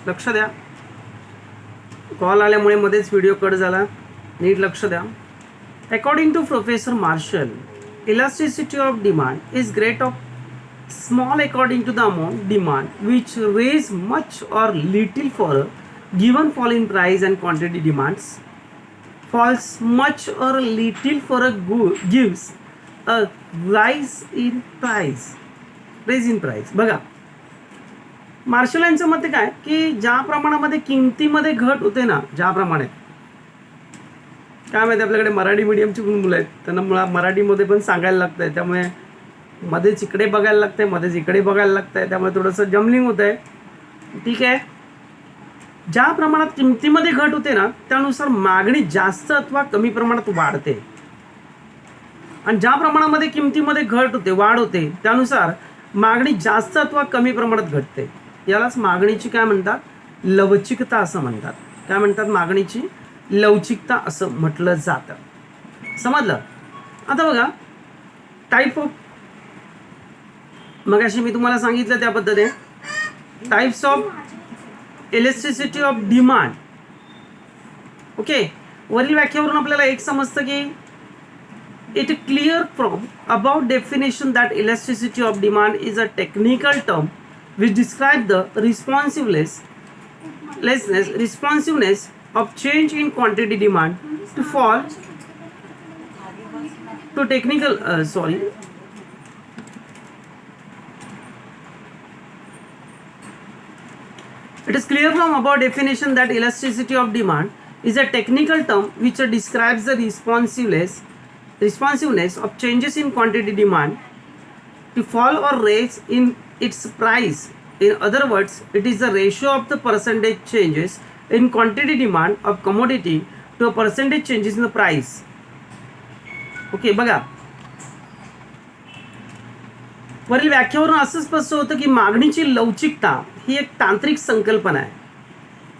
लक्ष द्या, कॉल आल्यामुळे मध्येच व्हिडिओ कट झाला, नीट लक्ष द्या. According to professor Marshall, elasticity of demand is great of small according to the amount demand which raise much or little for a given fall in price and quantity demands falls much or little for a good gives a rise in price. बघा, marshal यांचं मत काय की ज्या प्रमाणामध्ये किमतीमध्ये घट होते ना, ज्या प्रमाणे काय माहिती आपल्याकडे मराठी मीडियमची पण मुलं आहेत, त्यांना मुळात मराठीमध्ये पण सांगायला लागतं आहे, त्यामुळे मध्येच इकडे बघायला लागतंय, मध्येच इकडे बघायला लागतंय, त्यामुळे थोडंसं जमलिंग होत आहे. ठीक आहे. ज्या प्रमाणात किमतीमध्ये घट होते ना, त्यानुसार मागणी जास्त अथवा कमी प्रमाणात वाढते, आणि ज्या प्रमाणामध्ये किमतीमध्ये घट होते, वाढ होते, त्यानुसार मागणी जास्त अथवा कमी प्रमाणात घटते. यालाच मागणीची काय म्हणतात, लवचिकता असं म्हणतात. काय म्हणतात, मागणीची लवचिकता असं म्हटलं जातं. समजलं. आता बघा, टाईप ऑफ, मगाशी मी तुम्हाला सांगितलं त्या पद्धतीने types of elasticity of demand. Okay, वरील व्याख्यावरून आपल्याला एक समजतं की it clear from about definition that elasticity of demand is a technical term which describe the responsiveness of change in quantity demand to fall to technical It is clear from above definition that elasticity of demand is a technical term which describes the responsiveness of changes in quantity demand to fall or rise in its price. In other words, it is the ratio of the percentage changes in quantity demand of commodity to a percentage changes in the price. Okay, बघा, वरील व्याख्यावरून असं स्पष्ट होतं की मागणीची लवचिकता ही एक तांत्रिक संकल्पना आहे.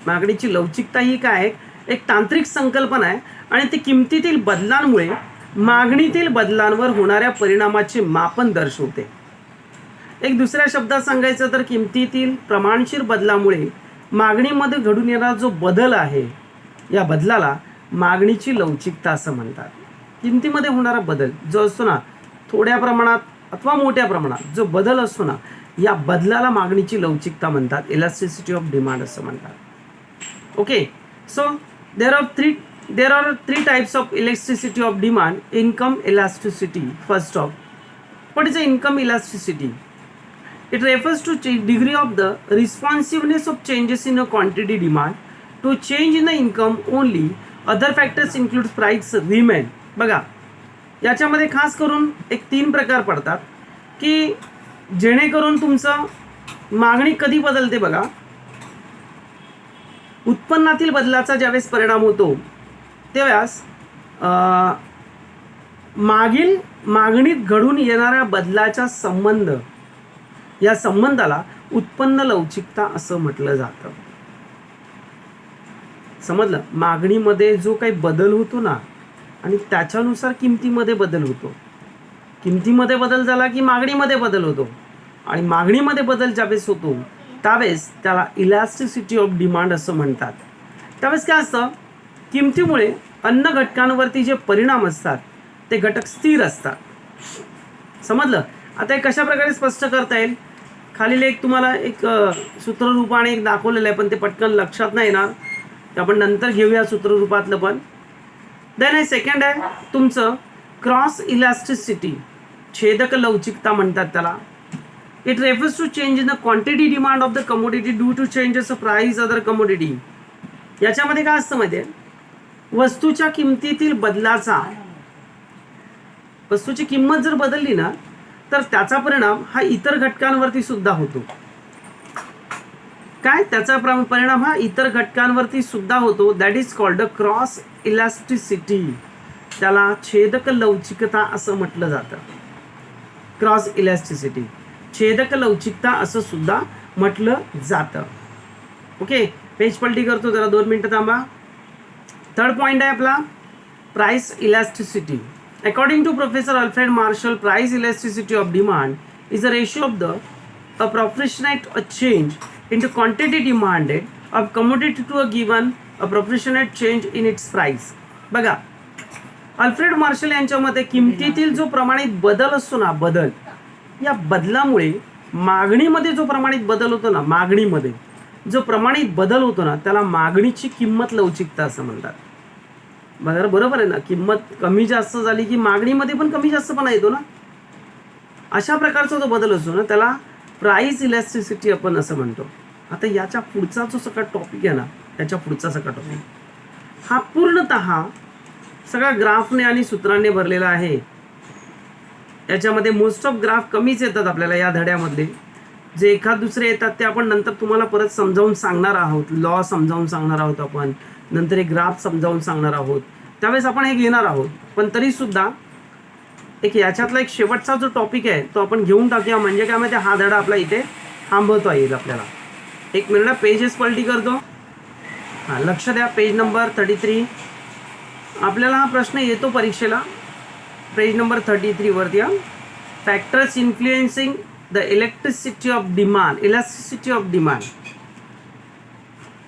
मागणीची लवचिकता ही काय, एक तांत्रिक संकल्पना आहे, आणि ती किमतीतील बदलांमुळे मागणीतील बदलांवर होणाऱ्या परिणामाचे मापन दर्शवते. एक दुसऱ्या शब्दात सांगायचं तर किमतीतील प्रमाणशीर बदलामुळे मागणीमध्ये घडून येणारा जो बदल आहे, या बदलाला मागणीची लवचिकता असं म्हणतात. किमतीमध्ये होणारा बदल जो असतो ना, थोड्या प्रमाणात अथवा मोठ्या प्रमाणात जो बदल असतो ना, या बदलाला मागणीची लवचिकता म्हणतात, इलास्टिसिटी ऑफ डिमांड असं म्हणतात. Okay, so there are three types of elasticity of demand. Income elasticity. First of, what is the income elasticity? It refers to degree of the responsiveness of changes in a quantity demand to change in the income only. Other factors include price remain. बघा, याच्यामध्ये खास करून एक 3 प्रकार पडतात की जेणेकरून तुमचं मागणी कधी बदलते. बघा, उत्पन्नातील बदलाचा ज्यावेळेस परिणाम होतो त्यावेळेस मागील मागणीत घडून येणाऱ्या बदलाचा संबंध, या संबंधाला उत्पन्न लवचिकता असं म्हटलं जातं. समजलं. मागणीमध्ये जो काही बदल होतो ना, आणि त्याच्यानुसार किमतीमध्ये बदल होतो. किमतीमध्ये बदल झाला की मागणीमध्ये बदल होतो, आणि मागणीमध्ये बदल ज्यावेळेस होतो त्यावेळेस त्याला इलास्टिसिटी ऑफ डिमांड असं म्हणतात. त्यावेळेस काय असतं, किमतीमुळे अन्न घटकांवरती जे परिणाम असतात ते घटक स्थिर असतात. समजलं. आता हे कशा प्रकारे स्पष्ट करता येईल, खालील एक तुम्हाला एक सूत्ररूपाने एक दाखवलेलं आहे, पण ते पटकन लक्षात नाही येणार, ते आपण नंतर घेऊया सूत्ररूपातलं पण. देन हे सेकंड आहे तुमचं क्रॉस इलास्टिसिटी, छेदक लवचिकता म्हणतात त्याला. It refers to change in the quantity demand of the commodity due to changes of price other commodity. याच्यामध्ये काय असतं माहिती आहे, वस्तूच्या किमतीतील बदलाचा, वस्तूची किंमत जर बदलली ना तर त्याचा परिणाम हा इतर घटकांवरती सुद्धा होतो. काय, त्याचा परिणाम हा इतर घटकांवरती सुद्धा होतो. That is called a cross elasticity. त्याला छेदक लवचिकता असं म्हटलं जातं. क्रॉस इलास्टिसिटी, छेदक लवचिकता असं सुद्धा म्हटलं जातं. ओके, पेज पलटी करतो जरा, 2 मिनिटं थांबा. थर्ड पॉइंट आहे आपला price elasticity. According to professor Alfred Marshall, price elasticity of demand is a ratio of the a proportionate a change into quantity demanded of commodity to a given a proportionate change in its price. बघा, Alfred Marshall यांच्या मते किमतीतील जो प्रमाणित बदल असतो ना, बदल, या बदलामुळे मागणीमध्ये जो प्रमाणित बदल होतो ना, मागणीमध्ये जो प्रमाणित बदल होतो ना, त्याला मागणीची किंमत लवचिकता असं म्हणतात. बघा, बरोबर आहे ना, किंमत कमी जास्त झाली की मागणीमध्ये पण कमी जास्तपणा येतो ना. अशा प्रकारचा जो बदल असतो ना, त्याला प्राइस इलॅस्टिसिटी आपण असं म्हणतो. आता याच्या पुढचा जो सगळा टॉपिक आहे ना, त्याच्या पुढचा सगळा टॉपिक हा पूर्णतः सगळा ग्राफने आणि सूत्रांनी भरलेला आहे. याच्यामध्ये मोस्ट ऑफ ग्राफ कमीच येतात आपल्याला या धड्यामधले. जे एखाद दुसरे येतात ते आपण नंतर तुम्हाला परत समजावून सांगणार आहोत. लॉ समजावून सांगणार आहोत आपण, नंतर एक ग्राफ समजावून सांगणार आहोत. त्यावेळेस आपण हे घेणार आहोत. पण तरीसुद्धा एक याच्यातला एक शेवटचा जो टॉपिक आहे तो आपण घेऊन टाकूया. म्हणजे काय माहिती, हा धडा आपला इथे थांबवता येईल आपल्याला. एक मिनिट, पेजेस पलटी करतो. हां, लक्ष द्या, पेज नंबर 33. आपल्याला हा प्रश्न येतो परीक्षेला. पेज नंबर 33 वरती. Factors influencing the elasticity of demand, elasticity of demand.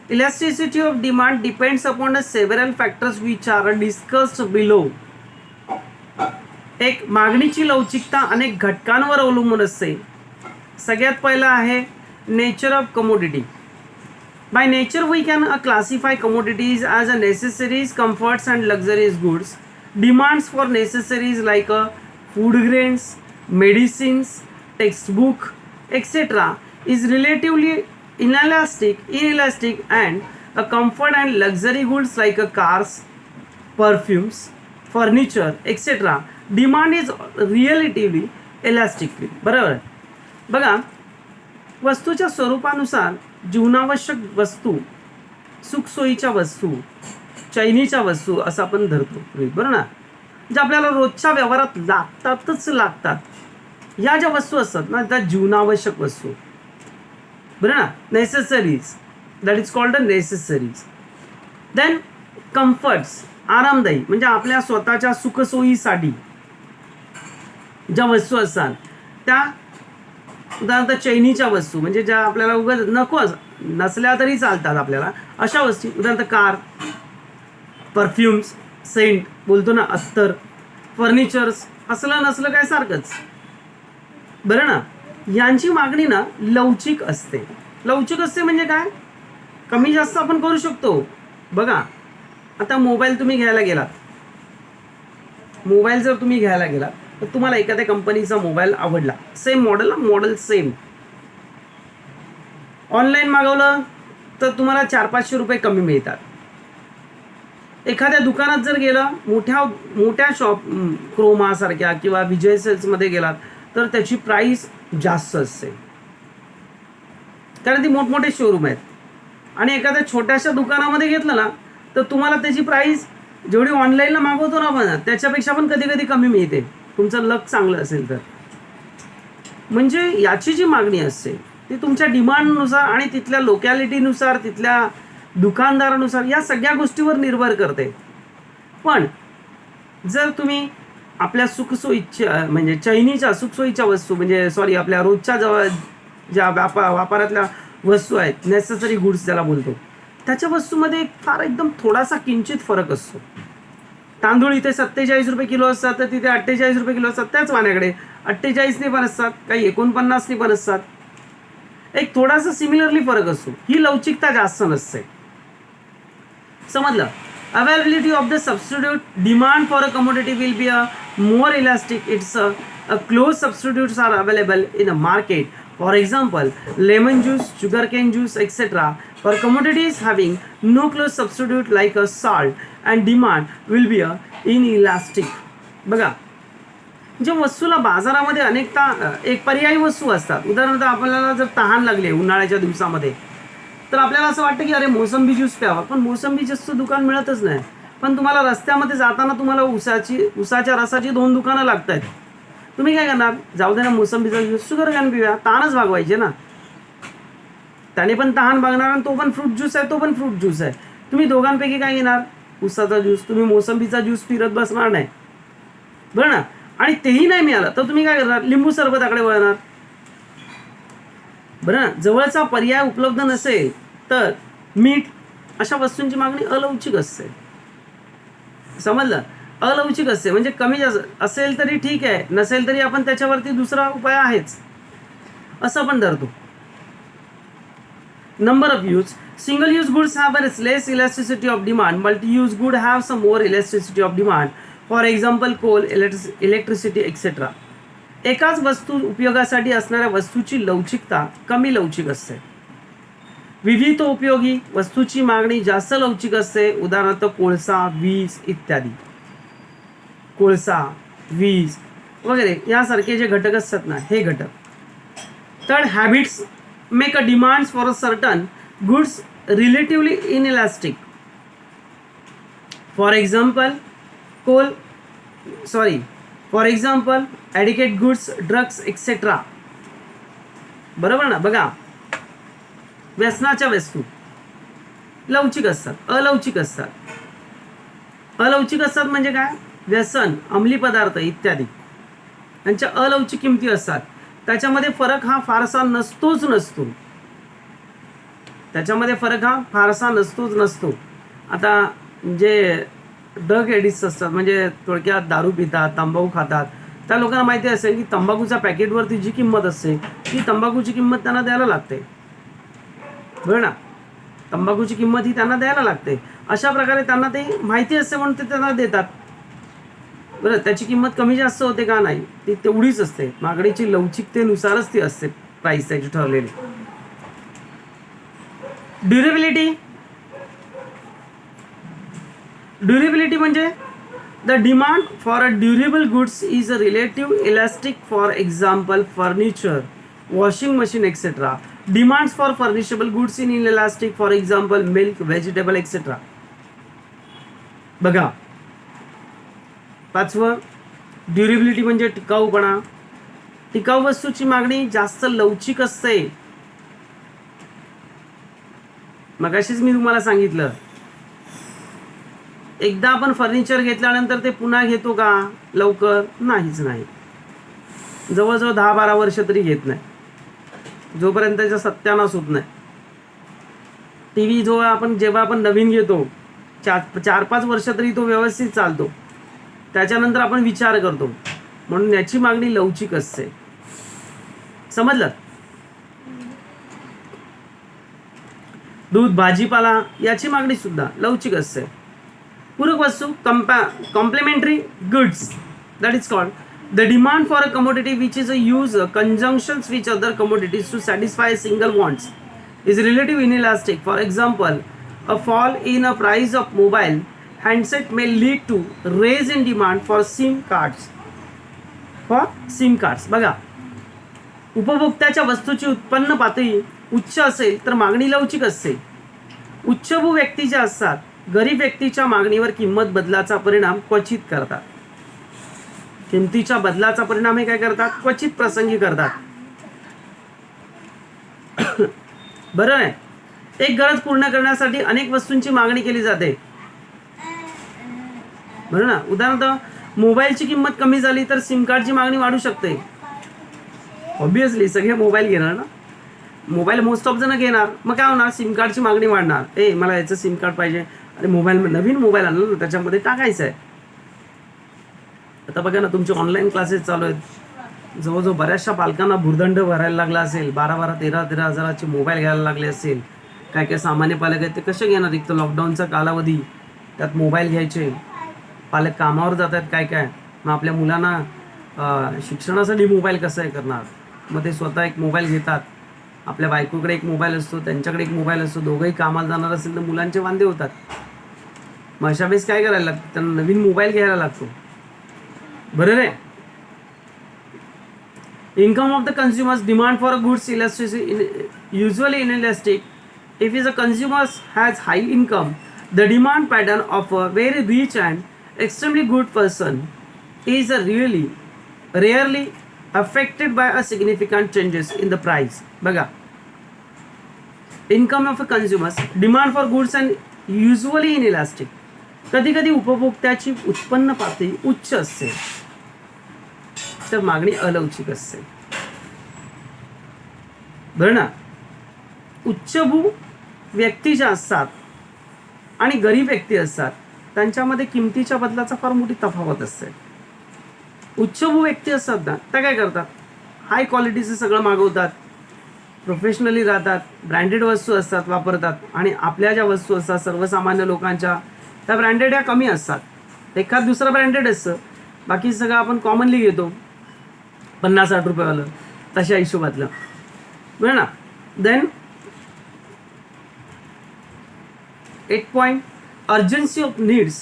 Elasticity of demand depends upon the several factors which are discussed below. एक मागणीची लवचिकता अनेक घटकांवर अवलंबून असते. सगळ्यात पहिला आहे nature of commodity. By nature we can classify commodities as a necessaries, comforts and luxuries goods. Demands for necessaries like food grains, medicines, textbook etcetera is relatively inelastic and a comfort and luxury goods like cars, perfumes, furniture etc. demand is relatively elastic. बरोबर. बघा, वस्तूच्या स्वरूपानुसार जीवनावश्यक वस्तू, सुखसोयीच्या वस्तू, चैनीच्या वस्तू असं आपण धरतो, बरोबर ना. ज्या आपल्याला रोजच्या व्यवहारात लागतातच लागतात, या ज्या वस्तू असतात ना, त्या जीवनावश्यक वस्तू, बरं ना, necessaries, that is called a necessaries. Then comforts, आरामदायी, म्हणजे आपल्या स्वतःच्या सुखसोयीसाठी ज्या वस्तू असतात त्या, उदाहरणार्थ चैनीच्या वस्तू, म्हणजे ज्या आपल्याला उगाच नको नसल्या तरी चालतात आपल्याला अशा वस्तू, उदाहरणार्थ कार, परफ्युम्स, सेंट बोलतो ना, अत्तर, फर्निचर्स, असलं नसलं काय सारखंच, बरं ना. यांची मागणी ना लवचिक असते. लवचिक असते म्हणजे काय, कमी जास्त आपण करू शकतो. बघा, आता मोबाईल तुम्ही घ्यायला गेलात, मोबाईल जर तुम्ही घ्यायला गेलात तर तुम्हाला एखाद्या कंपनीचा मोबाईल आवडला, सेम मॉडेल सेम, ऑनलाईन मागवलं तर तुम्हाला 400-500 रुपये कमी मिळतात. एखाद्या दुकानात जर गेलं, मोठ्या शॉप, क्रोमासारख्या किंवा विजय सेल्समध्ये गेलात तर त्याची प्राईस जास्त असते, कारण ती मोठमोठे शोरूम आहेत. आणि एखाद्या छोट्याशा दुकानामध्ये घेतलं ना तर तुम्हाला त्याची प्राईस जेवढी ऑनलाईनला मागवतो ना आपण त्याच्यापेक्षा पण कधी कधी कमी मिळते, तुमचं लक चांगलं असेल तर. म्हणजे याची जी मागणी असते ती तुमच्या डिमांडनुसार आणि तिथल्या लोकॅलिटीनुसार, तिथल्या दुकानदारानुसार, या सगळ्या गोष्टीवर निर्भर करते. पण जर तुम्ही आपल्या सुखसोयीच्या, म्हणजे चैनीच्या सुखसोयीच्या वस्तू, म्हणजे आपल्या रोजच्या ज्या वापरातल्या वस्तू आहेत, नेसेसरी गुड्स ज्याला बोलतो, त्याच्या वस्तूमध्ये फार एकदम थोडासा किंचित फरक असतो. तांदूळ इथे 47 रुपये किलो असतात तर तिथे 48 रुपये किलो असतात. त्याच वाण्याकडे 48ने पण असतात, काही 49ने पण असतात. एक थोडासा सिमिलरली फरक असतो. ही लवचिकता जास्त नसते. समजलं. Availability of the substitute, demand for a commodity will be a more elastic. It's a close substitutes are available in the market. For example, lemon juice, sugarcane juice, etc. For commodities having no close substitute like a salt, and demand will be a inelastic. बघा, जे वस्तूला बाजारामध्ये अनेकता एक पर्यायी वस्तू असतात. उदाहरणार्थ आपल्याला जर तहान लागली उन्हाळ्याच्या दिवसामध्ये तर आपल्याला असं वाटतं की अरे मोसंबी ज्यूस प्यावा, पण मोसंबी ज्यूसचं दुकान मिळतच नाही. पण तुम्हाला रस्त्यामध्ये जाताना तुम्हाला उसाच्या रसाची 2 दुकानं लागत आहेत. तुम्ही काय करणार, जाऊ दे ना मोसंबीचा ज्यूस, शुगर कॅन पिऊया, तहानच भागवायचे ना. त्याने पण तहान भागणार आणि तो पण फ्रूट ज्यूस आहे, तो पण फ्रूट ज्यूस आहे. तुम्ही दोघांपैकी काय घेणार, उसाचा ज्यूस. तुम्ही मोसंबीचा ज्यूस पिरत बसणार नाही, बरं ना. आणि तेही नाही मिळालं तर तुम्ही काय करणार, लिंबू सरबताकडे वळणार. बरं ना. जवळचा पर्याय उपलब्ध नसेल तर मीठ अशा वस्तूंची मागणी अलौकिक असते. समजलं? अलौकिक असते म्हणजे कमी जास्त असेल तरी ठीक आहे, नसेल तरी आपण त्याच्यावरती दुसरा उपाय आहेच असं आपण धरतो. Number of use. Single use goods have a less elasticity of demand. Multi use good have some more elasticity of demand. For example coal, electricity etcetera. एकाच वस्तू उपयोगासाठी असणाऱ्या वस्तूची लवचिकता कमी लवचिक असते. विविध उपयोगी वस्तूची मागणी जास्त लवचिक असते. उदाहरणार्थ कोळसा, वीज इत्यादी. कोळसा, वीज वगैरे यासारखे जे घटक असतात ना, हे घटक. तर habits make a demands for a certain goods relatively inelastic. For example for example addicted goods, drugs etcetera. बरोबर ना. बघा, व्यसनाच्या वस्तू लवचिक असतात, अलौकिक असतात. अलौकिक असतात म्हणजे काय? व्यसन, अंमली पदार्थ इत्यादी यांच्या अलौकिक किमती असतात. त्याच्यामध्ये फरक हा फारसा नसतो. त्याच्यामध्ये फरक हा फारसा नसतो. आता जे ड्रग एडिक्ट्स असतात म्हणजे थोडक्यात दारू पितात, तंबाखू खातात, त्या लोकांना माहिती असेल की तंबाखूच्या पॅकेटवरती जी किंमत असते ती तंबाखूची किंमत त्यांना द्यायला लागते. बरं ना. तंबाखूची किंमत ही त्यांना द्यायला लागते. अशा प्रकारे त्यांना ते माहिती असते म्हणून ते त्यांना देतात. बरं, त्याची किंमत कमी जास्त होते का? नाही, ती तेवढीच असते. मागणीची लवचिकतेनुसारच ती असते प्राइस त्याची ठरलेली. ड्युरेबिलिटी म्हणजे the demand for a durable goods is a relative elastic. For example furniture, washing machine etcetera. Demands for furnishable goods inelastic. For example milk, vegetable etcetera. बघा, पाचवं ड्युरेबिलिटी म्हणजे टिकाऊपणा. टिकाऊ वस्तूची मागणी जास्त लवचिक असते. मगाशीच मी तुम्हाला सांगितलं, एकदा आपण फर्निचर घेतल्यानंतर ते पुन्हा घेतो का लवकर? नाहीच नाही. जवळजवळ 10-12 वर्ष तरी घेत नाही, जोपर्यंत त्याचा सत्यानाश होत नाही. टी व्ही जेव्हा आपण नवीन घेतो 4-5 वर्ष तरी तो व्यवस्थित चालतो. त्याच्यानंतर आपण विचार करतो, म्हणून याची मागणी लवचिक असते. समजलं? दूध, भाजीपाला याची मागणी सुद्धा लवचिक असते. पूरक वस्तू, complementary goods, that is called the demand for a commodity which is a use conjunctions which other commodities to satisfy single wants is relative inelastic. For example, a fall in a price of mobile handset may lead to raise in demand for SIM cards. बघा, उपभोक्त्याच्या वस्तूची उत्पन्न पातळी उच्च असेल तर मागणी लवचिक असते. उच्चभू व्यक्ती ज्या असतात, गरीब व्यक्तीच्या मागणीवर किंमत बदलाचा परिणाम क्वचित करतात. किमतीच्या बदलाचा परिणाम हे काय करतात? क्वचित प्रसंगी करतात. बरं आहे. एक गरज पूर्ण करण्यासाठी अनेक वस्तूंची मागणी केली जाते. बरं ना. उदाहरणार्थ मोबाईलची किंमत कमी झाली तर सिम कार्डची मागणी वाढू शकते. ऑब्विसली सगळे मोबाईल घेणार ना. मोबाईल मोस्ट ऑफ जण घेणार, मग काय होणार? सिम कार्डची मागणी वाढणार. मला याचं सिम कार्ड पाहिजे. अरे नवीन मोबाईल आणला ना, त्याच्यामध्ये टाकायचं आहे. आता बघा ना, तुमचे ऑनलाईन क्लासेस चालू आहेत. जवळजवळ बऱ्याचशा पालकांना भुर्दंड भरायला लागला असेल. 12-12, 13-13 हजाराचे मोबाईल घ्यायला लागले असेल. काय सामान्य पालक आहेत ते कसे घेणार? एक तर लॉकडाऊनचा कालावधी, त्यात मोबाईल घ्यायचे, पालक कामावर जात आहेत काय. मग आपल्या मुलांना शिक्षणासाठी मोबाईल कसं आहे करणार? मग ते स्वतः एक मोबाईल घेतात. आपल्या बायकोकडे एक मोबाईल असतो, त्यांच्याकडे एक मोबाईल असतो. दोघंही कामाला जाणार असेल तर मुलांचे वांदे होतात. मग अशा वेळेस काय करायला लागतं? त्यांना नवीन मोबाईल घ्यायला लागतो. बरोबर आहे. Income of the consumers, demand for goods usually inelastic. If a consumer has high income, the demand pattern of a very rich and extremely good person is rarely affected by a significant changes in the price. बघा, income of a consumers, demand for goods and usually inelastic. कधी कधी उपभोक्त्याची उत्पन्न पातळी उच्च असते तर मागणी अलौकिक असते. बरं ना. उच्चभू व्यक्ती ज्या असतात आणि गरीब व्यक्ती असतात त्यांच्यामध्ये किमतीच्या बदलाचा फार मोठी तफावत असते. उच्चभू व्यक्ती असतात ना त्या काय करतात, हाय क्वालिटीचं सगळं मागवतात, प्रोफेशनली राहतात, ब्रँडेड वस्तू असतात वापरतात, आणि आपल्या ज्या वस्तू असतात सर्वसामान्य लोकांच्या त्या ब्रँडेड या कमी असतात. एखाद दुसरं ब्रँडेड असतं, बाकी सगळं आपण कॉमनली घेतो 50-60 रुपयेवालं तशा हिशोबातलं. बरं ना. Then 8 point, urgency of needs.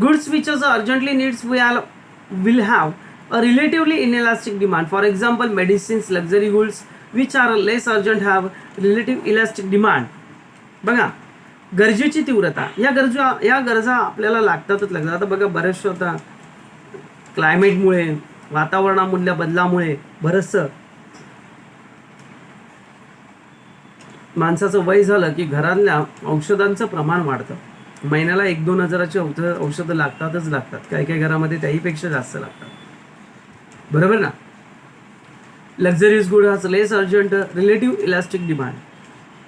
Goods which are urgently needs will have a relatively inelastic demand. For example, medicines, luxury goods which are less urgent have relative elastic demand. बघा, गरजेची तीव्रता, या गरजा आपल्याला लागतातच लागतात. आता बघा बऱ्याचशा आता क्लायमेटमुळे, वातावरणामधल्या बदलामुळे बरंचसं माणसाचं वय झालं की घरातल्या औषधांचं प्रमाण वाढतं. महिन्याला 1-2 हजाराची औषधं लागतातच लागतात. काही काही घरामध्ये त्याहीपेक्षा जास्त लागतात. बरोबर ना. Luxuries good has less urgent relative elastic demand.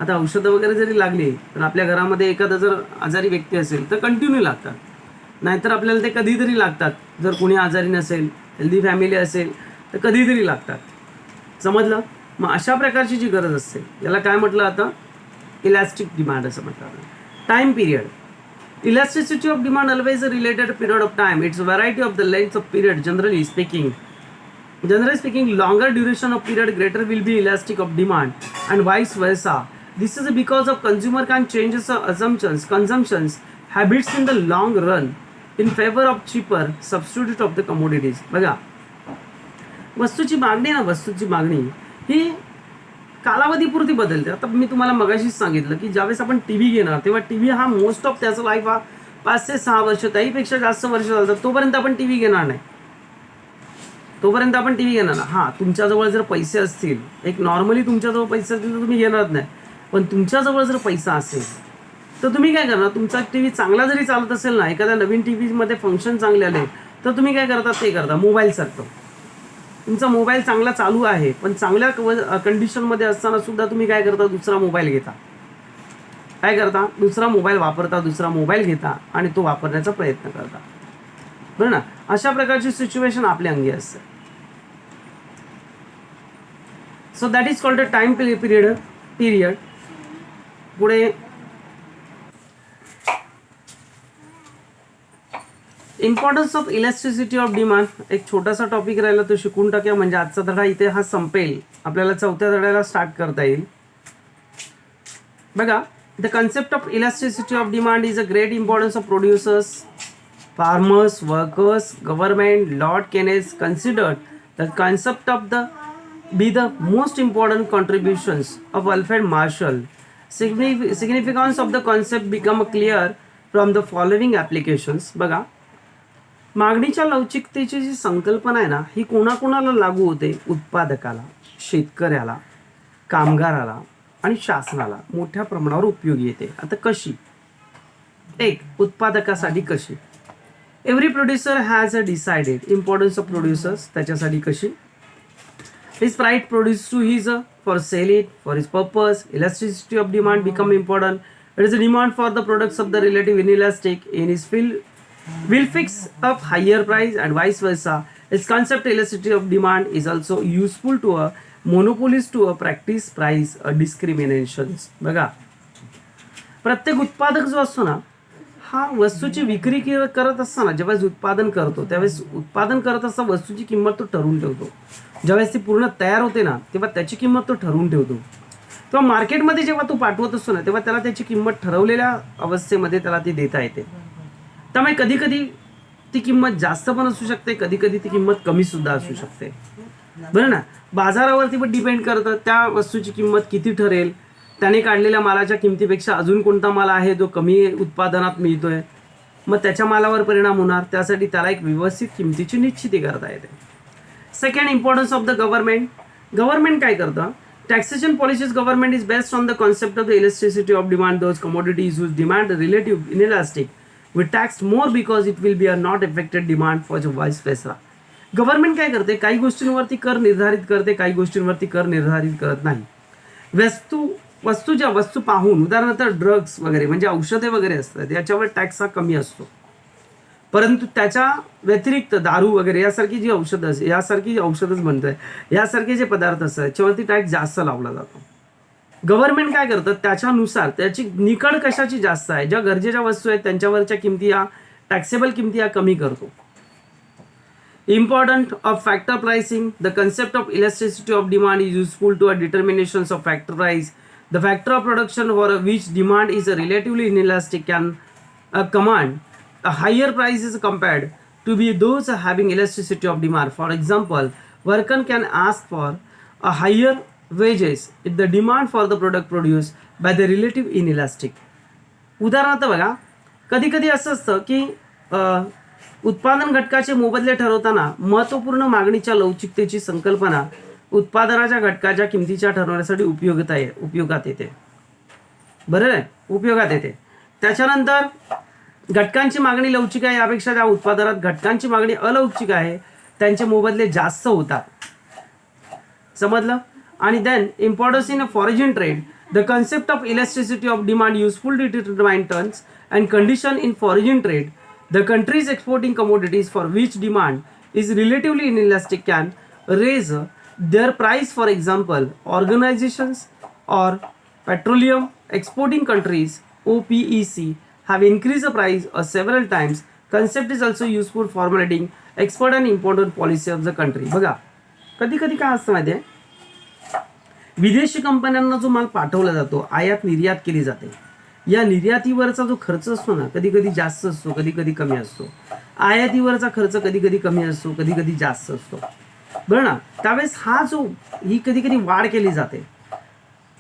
आता औषधं वगैरे जरी लागली तर आपल्या घरामध्ये एखादा जर आजारी व्यक्ती असेल तर कंटिन्यू लागतात, नाहीतर आपल्याला ते कधीतरी लागतात. जर कोणी आजारी नसेल, हेल्दी फॅमिली असेल तर कधीतरी लागतात. समजलं. मग अशा प्रकारची जी गरज असते याला काय म्हटलं आता, इलास्टिक डिमांड असं म्हटलं. Time period. Elasticity of demand always a related period of time. It's variety of the length off period. Generally speaking, longer duration of period greater will be elastic of demand and vice versa. This is because of consumer can change consumptions habits in the long run in favor of cheaper substitute of the commodities. बघा, वस्तूची मागणी ही कालावधीपुरती बदलते. आता मी तुम्हाला मगाशीच सांगितलं की ज्यावेळेस आपण टीव्ही घेणार तेव्हा टीव्ही हा मोस्ट ऑफ त्याचं लाईफ हा 5 ते 6 वर्ष, त्याहीपेक्षा जास्त वर्ष चालतात. तोपर्यंत आपण टीव्ही घेणार नाही. हां, तुमच्याजवळ जर पैसे असतील, एक नॉर्मली तुमच्याजवळ पैसे असतील तर तुम्ही घेणार नाही. पण तुमच्याजवळ जर पैसा असेल तर तुम्ही काय करणार, तुमचा टीव्ही चांगला जरी चालत असेल ना, एखाद्या नवीन टीव्हीमध्ये फंक्शन चांगले आले तर तुम्ही काय करता, ते करता मोबाईल सारखं. तुमचा मोबाईल चांगला चालू आहे पण चांगल्या कंडिशनमध्ये असताना सुद्धा तुम्ही काय करता, दुसरा मोबाईल घेता. दुसरा मोबाईल वापरता, दुसरा मोबाईल घेता आणि तो वापरण्याचा प्रयत्न करता. बरं ना. अशा प्रकारची सिच्युएशन आपल्या अंगी असते. So that is called a time period. पुढे importance of elasticity of demand. एक छोटासा टॉपिक राहिला तो शिकून टाकूया, म्हणजे आजचा धडा इथे हा संपेल. आपल्याला 4थ्या धड्याला स्टार्ट करता येईल. बघा, the concept of elasticity of demand is a great importance of producers, farmers, workers, government. Lord Keynes considered the concept of be the most important contributions of Alfred Marshall. Significance of the concept become clear from the following applications. बघा, मागणीच्या लवचिकतेची जी संकल्पना आहे ना, ही कोणाकोणाला लागू होते, उत्पादकाला, शेतकऱ्याला, कामगाराला आणि शासनाला मोठ्या प्रमाणावर उपयोगी येते. आता कशी? एक, उत्पादकासाठी कशी. Every producer has a decided importance of producers. त्याच्यासाठी कशी, his pride produce to his for sale it for his purpose. Elasticity of demand become important. It is a demand for the products of the relative inelastic in his field will fix a higher price and vice versa. Its concept elasticity of demand is also useful to a monopolist to a practice price discriminations. बघा, प्रत्येक उत्पादक जो असतो ना, हा वस्तूची विक्री करत असताना ज्यावेळेस उत्पादन करतो त्यावेळेस उत्पादन करत असताना वस्तूची किंमत तो ठरवून ठेवतो. ज्यावेळेस ती पूर्ण तयार होते ना तेव्हा त्याची किंमत तो ठरवून ठेवतो. तेव्हा मार्केटमध्ये जेव्हा तो पाठवत असतो ना तेव्हा त्याला त्याची किंमत ठरवलेल्या अवस्थेमध्ये त्याला ती देता येते. त्यामुळे कधी कधी ती किंमत जास्त पण असू शकते, कधी कधी ती किंमत कमी सुद्धा असू शकते. बरं ना. बाजारावरती पण डिपेंड करतं त्या वस्तूची किंमत किती ठरेल, त्याने काढलेल्या मालाच्या किमतीपेक्षा अजून कोणता माल आहे जो कमी उत्पादनात मिळतोय, मग त्याच्या मालावर परिणाम होणार. त्यासाठी त्याला एक व्यवस्थित किमतीची निश्चिती करता येते. Second, importance of the government. Government काय करतं, taxation policies. Government is based on the concept of the elasticity of demand. Those commodities whose demand relative inelastic we taxed more because it will be a not affected demand for the vice versa. Government काय करते, काही गोष्टींवरती कर निर्धारित करते, काही गोष्टींवरती कर निर्धारित करत नाही. वस्तू पाहून, उदाहरणार्थ ड्रग्स वगैरे म्हणजे औषधे वगैरे असतात, याच्यावर टॅक्स हा कमी असतो. परंतु त्याच्या व्यतिरिक्त दारू वगैरे यासारखी जी औषधं यासारखी औषधच म्हणतोय, यासारखे जे पदार्थ असतात याच्यावरती टॅक्स जास्त लावला जातो. गव्हर्नमेंट काय करतं, त्याच्यानुसार त्याची निकड कशाची जास्त आहे, ज्या गरजेच्या वस्तू आहेत त्यांच्यावरच्या किमती या टॅक्सेबल किमती या कमी करतो. Important of factor pricing. The concept of elasticity of demand is useful to a determination of factor price. The factor of production for which demand is relatively inelastic can command a higher prices compared to be those having elasticity of demand. For example, worker can ask for a higher wages if the demand for the product produced by the relative inelastic. उदाहरणार्थ बघा, कधी कधी असं असतं की उत्पादन घटकाचे मोबदले ठरवताना महत्त्वपूर्ण मागणीच्या लवचिकतेची संकल्पना उत्पादनाच्या घटकाच्या किमतीच्या ठरवण्यासाठी उपयोगात येते. बरोबर आहे, उपयोगात येते. त्याच्यानंतर घटकांची मागणी लवचिक आहे यापेक्षा ज्या उत्पादनात घटकांची मागणी अलवचिक आहे त्यांचे मोबदले जास्त होतात. समजलं. आणि then importance in a foreign trade. The concept of elasticity of demand useful to determine terms and condition in foreign trade. The countries exporting commodities for which demand is relatively inelastic can raise their price. For example, organizations or petroleum exporting countries OPEC have increased the price several times. Concept is also useful for formulating export and important policy of the country. बघा, कधी कधी काय असतं माहिती आहे, विदेशी कंपन्यांना जो माल पाठवला जातो, आयात निर्यात केली जाते, या निर्यातीवरचा जो खर्च असतो ना, कधी कधी जास्त असतो, कधी कधी कमी असतो. आयातीवरचा खर्च कधी कधी कमी असतो, कधी कधी जास्त असतो. बरं ना. त्यावेळेस ही कधी कधी वाढ केली जाते.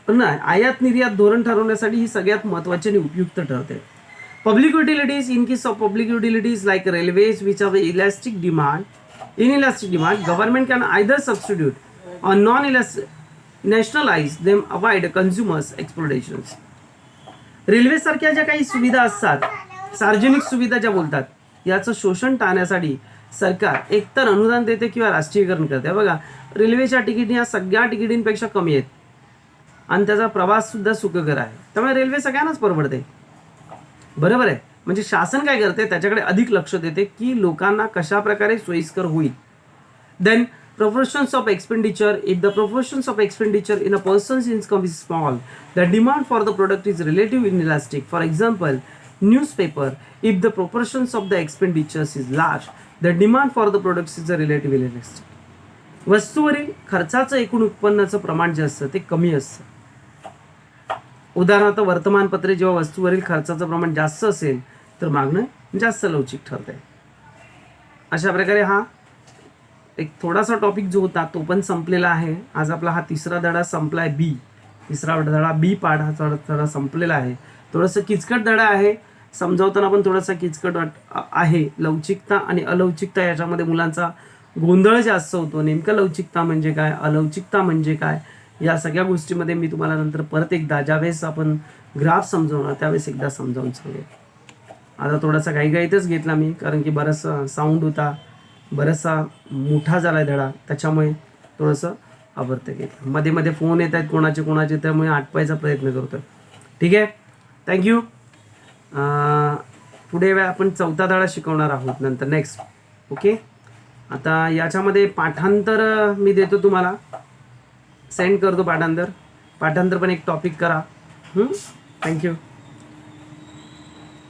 पण ना, आयात निर्यात धोरण ठरवण्यासाठी ही सगळ्यात महत्त्वाची आणि उपयुक्त ठरते. Public utilities. In case of public utilities like railways which have elastic demand, government can either substitute or non elastic nationalize them, avoid consumers exploitations. Railway सारख्या ज्या काही सुविधा असतात, सार्वजनिक सुविधा ज्या बोलतात, याचं शोषण टाळण्यासाठी सरकार एकतर अनुदान देते किंवा राष्ट्रीयकरण करते. बघा, रेल्वेच्या तिकीट या सगळ्या तिकिटींपेक्षा कमी आहेत आणि त्याचा प्रवास सुद्धा सुखकर आहे. त्यामुळे रेल्वे सगळ्यांनाच परवडते. बरोबर आहे. म्हणजे शासन काय करते, त्याच्याकडे अधिक लक्ष देते की लोकांना कशा प्रकारे सोयीस्कर होईल. Then proportions of expenditure. If the proportions of expenditure in a person's income is small, the demand for the product is relatively inelastic. For example, newspaper. If the proportions of the expenditures is large, the demand for the products is relatively inelastic. वस्तूवरील खर्चाचं एकूण उत्पन्नाचं प्रमाण जे असतं ते कमी असतं. उदाहरणार्थ वर्तमानपत्रे जेव्हा वस्तूवरील खर्चाचं प्रमाण जास्त असेल तर मागणं जास्त लवचिक ठरते. अशा प्रकारे हा एक थोडासा टॉपिक जो होता तो पण संपलेला आहे. आज आपला हा तिसरा धडा संपला आहे. तिसरा धडा बी पार्ट हा धडा संपलेला आहे. थोडंसं किचकट धडा आहे, समजावताना पण थोडासा किचकट आहे. लवचिकता आणि अलवचिकता याच्यामध्ये मुलांचा गोंधळ जास्त होतो. नेमकं लवचिकता म्हणजे काय, अलवचिकता म्हणजे काय, या सगळ्या गोष्टीमध्ये मी तुम्हाला नंतर परत एकदा ज्यावेळेस आपण ग्राफ समजवणार त्यावेळेस एकदा समजावून सांगेल. आता थोडासा घाईघाईतच घेतला मी, कारण की बराचसा साऊंड होता, बराचसा मोठा झाला आहे धडा, त्याच्यामुळे थोडंसं आवरतं घेतलं. मध्ये मध्ये फोन येत आहेत कोणाचे, त्यामुळे आटपायचा प्रयत्न करतो. ठीक आहे, थँक्यू. पुढे आपण चौथा धडा शिकवणार आहोत नंतर नेक्स्ट. ओके. आता याच्यामध्ये पाठांतर मी देतो तुम्हाला, सेंड करतो पाठांतर पण एक टॉपिक करा. थँक्यू.